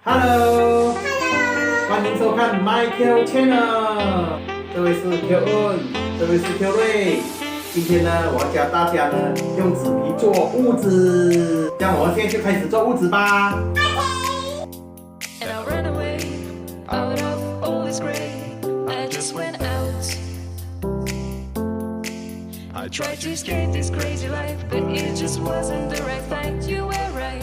Hello， 欢迎收看 Mykyo channel。这位是 Kyowoon， 这位是 kyoruy。今天呢，我要教大家呢用纸皮做屋子。这样我们现在就开始做屋子吧。I tried to escape this crazy life, but it just wasn't the right fact. You were right.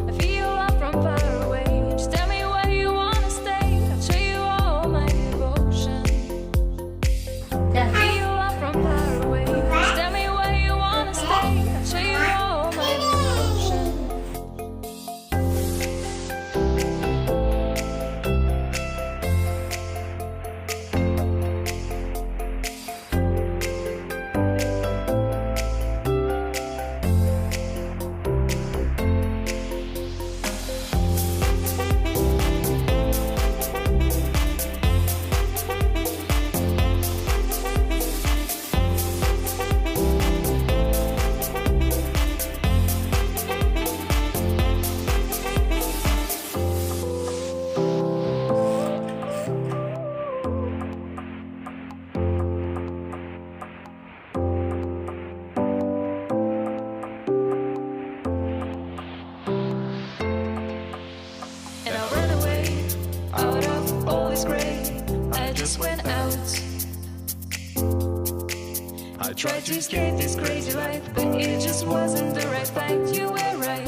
I feel love from far away. Just tell me where you wanna stay. I'll show you all my devotion. I feel love from far away. Just tell me where you wanna stay. I'll show you all my devotion. And I ran away out of all this gray. I just went out. I tried to escape this crazy life, but it just wasn't the right fact. You were right.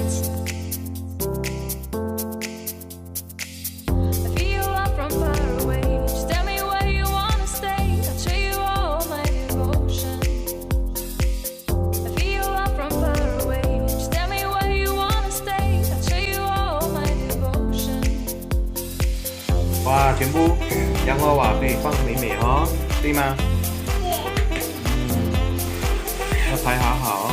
I feel love from far away. Just tell me where you wanna stay. I'll show you all my devotion. I feel love from far away. Just tell me where you wanna stay. I'll show you all my devotion. 哇，全部洋娃娃可以放美美哦，对吗？要排好好哦。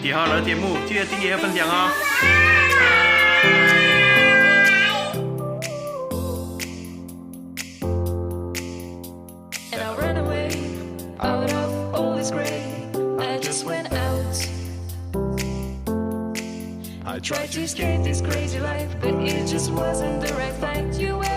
喜欢我的节目，记得订阅分享哦。And I ran away out of all this gray. I just went out. I tried to escape this crazy life, but it just wasn't the right fact. You were